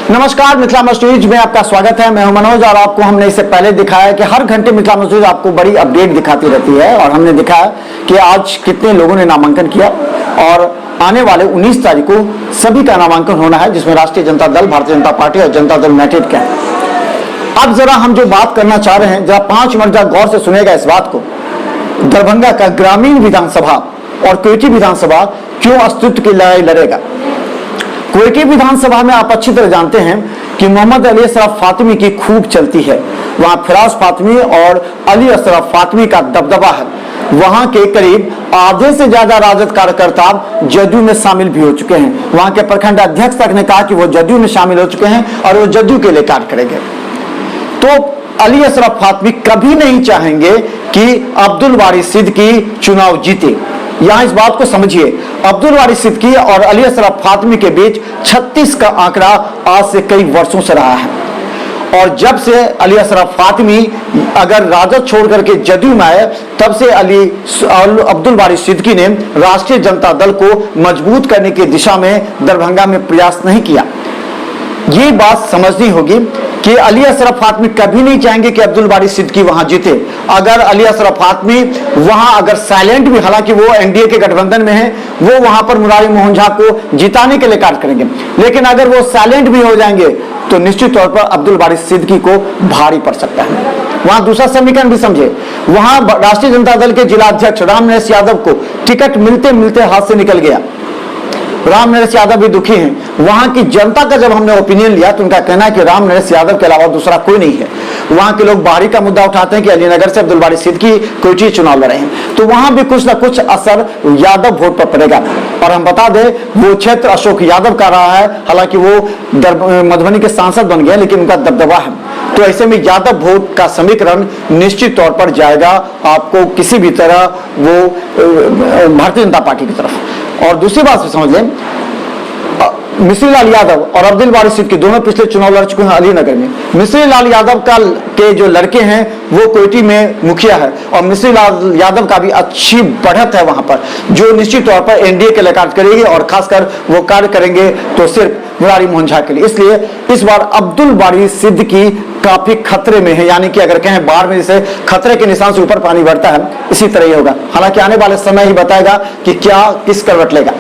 नमस्कार, मिथिला मस्टूज में आपका स्वागत है। मैं हूं मनोज और आपको हमने इससे पहले दिखाया कि हर घंटे मिथिला मस्टूज आपको बड़ी अपडेट दिखाती रहती है और हमने दिखाया कि आज कितने लोगों ने नामांकन किया और आने वाले 19 तारीख को सभी का नामांकन होना है, जिसमें राष्ट्रीय जनता दल, भारतीय जनता पार्टी और जनता दल यूनाइटेड का है। अब जरा हम जो बात करना चाह रहे हैं, जरा 5 मिनट जरा गौर से सुनेगा इस बात को। दरभंगा का ग्रामीण विधानसभा और कोयटी विधानसभा क्यों अस्तित्व की लड़ाई लड़ेगा। कोयटी विधानसभा में आप अच्छी तरह जानते हैं कि मोहम्मद अली असरफ फातिमी की खूब चलती है। वहां फिराज फातिमी और अली असरफ फातिमी का दबदबा है। वहां के करीब आधे से ज्यादा राजद कार्यकर्ता जदयू में शामिल भी हो चुके हैं। वहां के प्रखंड अध्यक्ष तक ने कहा कि वो जदयू में शामिल हो चुके हैं और वो जदयू के लिए कार्य करेंगे। तो अली असरफ फातिमी कभी नहीं चाहेंगे कि अब्दुल वारिस सिद्दीकी चुनाव जीते। यहां इस बात को समझिए, अब्दुल वारिस सिद्दीकी और अली असरफ फातिमी के बीच 36 का आंकड़ा आज से कई वर्षों से रहा है। और जब से अली असरफ फातिमी अगर राजद छोड़ करके जदयू में आए, तब से अब्दुल वारिस सिद्दीकी ने राष्ट्रीय जनता दल को मजबूत करने की दिशा में दरभंगा में प्रयास नहीं किया। ये बात समझनी होगी कि अली असरफ फातिमी कभी नहीं चाहेंगे कि अब्दुल वारिस सिद्दीकी वहां जीते। अगर अली असरफ फातिमी वहां अगर साइलेंट भी, हालांकि वो एनडीए के गठबंधन में है, वो वहां पर मुरारी मोहन झा को जिताने के लिए कार्य करेंगे, लेकिन अगर वो साइलेंट भी हो जाएंगे तो निश्चित तौर पर अब्दुल वारिस सिद्दीकी को भारी पड़ सकता है। वहां दूसरा समीकरण भी समझे, वहां राष्ट्रीय जनता दल के जिला अध्यक्ष राम नरेश यादव को टिकट मिलते मिलते हाथ से निकल गया। राम नरेश यादव भी दुखी हैं। वहां की जनता का जब हमने ओपिनियन लिया तो उनका कहना है कि राम नरेश यादव के अलावा दूसरा कोई नहीं है। वहां के लोग बाहरी का मुद्दा उठाते हैं कि अलीनगर से अब्दुल वारिस सिद्दीकी कोयटी चुनाव लड़े हैं, तो वहां भी कुछ ना कुछ असर यादव वोट पर पड़ेगा। और हम बता दें, वो क्षेत्र अशोक यादव का रहा है, हालांकि वो मधुबनी के सांसद बन गए, लेकिन उनका दबदबा है। तो ऐसे में यादव वोट का समीकरण निश्चित तौर पर जाएगा आपको किसी भी तरह वो भारतीय जनता पार्टी की तरफ। और दूसरी बात समझ लें, मिश्री लाल यादव और अब्दुल वारिस सिद्दीकी दोनों पिछले चुनाव लड़ चुके हैं अलीनगर में। मिश्री लाल यादव के जो लड़के हैं वो कोयटी में मुखिया है और मिश्री लाल यादव का भी अच्छी बढ़त है वहां पर, जो निश्चित तौर पर एनडीए के लिए कार्य करेगी और खासकर वो कार्य करेंगे तो सिर्फ मुरारी मोहन झा के लिए। इसलिए इस बार अब्दुल वारिस सिद्दीकी काफी खतरे में है, यानी कि अगर कहें बाढ़ में जैसे खतरे के निशान से ऊपर पानी बढ़ता है, इसी तरह ही होगा। हालांकि आने वाले समय ही बताएगा कि क्या किस करवट लेगा।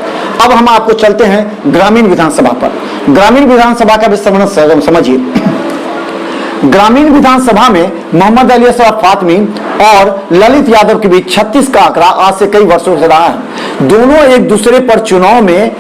अब हम आपको चलते हैं ग्रामीण विधानसभा पर। ग्रामीण विधानसभा का भी समझिए। ग्रामीण विधानसभा में मोहम्मद अली असरफ फातिमी और ललित यादव के बीच 36 का आंकड़ा आज से कई वर्षों से रहा है। दोनों एक दूसरे पर चुनाव में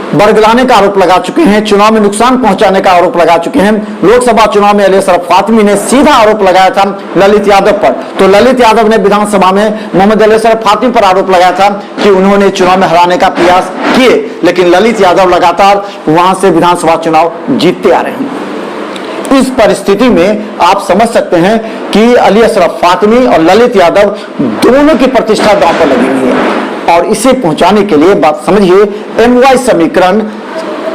बरगलाने का आरोप लगा चुके हैं, चुनाव में नुकसान पहुंचाने का आरोप लगा चुके हैं। लोकसभा चुनाव में अली असरफ फातिमी ने सीधा आरोप लगाया था ललित यादव पर, तो ललित यादव ने विधानसभा में मोहम्मद अली असरफ फातिमी पर आरोप लगाया था कि उन्होंने चुनाव में हराने का प्रयास किए, लेकिन ललित यादव लगातार वहां से विधानसभा चुनाव जीतते आ रहे हैं। इस परिस्थिति में आप समझ सकते हैं कि अली असरफ फातिमी और ललित यादव दोनों की प्रतिष्ठा दांव पर लगी हुई है। और इसे पहुंचाने के लिए बात समझिए, एमवाई समीकरण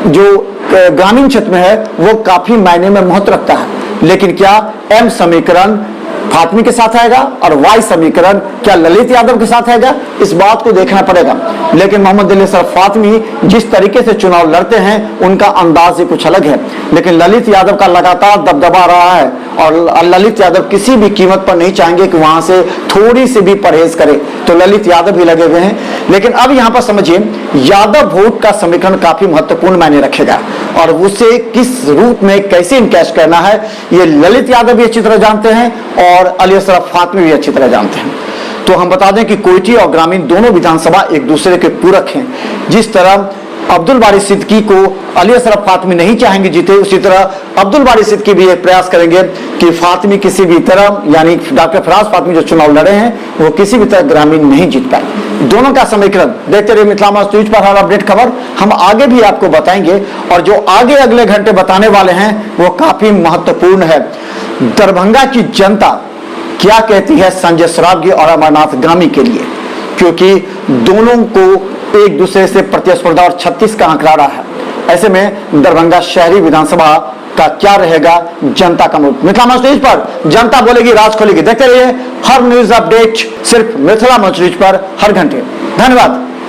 जो ग्रामीण क्षेत्र में है वो काफी मायने में महत्व रखता है, लेकिन क्या एम समीकरण फातिमी के साथ आएगा और वाई समीकरण क्या ललित यादव के साथ आएगा, इस बात को देखना पड़ेगा। लेकिन मोहम्मद अली असरफ फातिमी जिस तरीके से चुनाव लड़ते हैं उनका अंदाज ही कुछ अलग है, लेकिन ललित यादव का लगातार दबदबा रहा है और ललित यादव किसी भी कीमत पर नहीं चाहेंगे कि वहां से थोड़ी सी भी परहेज करे, तो ललित यादव भी लगे हुए हैं। लेकिन अब यहां पर समझिए, यादव वोट का समीकरण काफी महत्वपूर्ण मायने रखेगा और उसे किस रूप में कैसे इनकैश करना है ये ललित यादव भी अच्छी तरह जानते हैं और अली असरफ फातिमी भी अच्छी तरह जानते हैं। तो हम बता दें कि कोयटी और ग्रामीण दोनों विधानसभा एक दूसरे के पूरक हैं। जिस तरह अब्दुल वारिस सिद्दीकी को अली असरफ फातिमी नहीं चाहेंगे जीते, उसी तरह अब्दुल वारिस सिद्दीकी भी एक प्रयास करेंगे कि फातिमी किसी भी तरह, यानी डॉक्टर फिराज फातिमी जो चुनाव लड़े हैं वो किसी भी तरह ग्रामीण नहीं जीत पाए। दोनों का समीकरण देखते रहिए मिथिला मस्टूज पर हर अपडेट खबर हम आगे भी आपको बताएंगे और जो आगे अगले घंटे बताने वाले हैं वो काफी महत्वपूर्ण है। दरभंगा की जनता क्या कहती है संजय सरावगी और अमरनाथ गामी के लिए, क्योंकि दोनों को एक दूसरे से प्रतिस्पर्धा और 36 का आंकड़ा रहा है। ऐसे में दरभंगा शहरी विधानसभा का क्या रहेगा जनता का मूड। मिथिला मस्टूज पर जनता बोलेगी, राज खोलेगी। देखते रहिए हर न्यूज अपडेट सिर्फ मिथिला मस्टूज पर हर घंटे। धन्यवाद।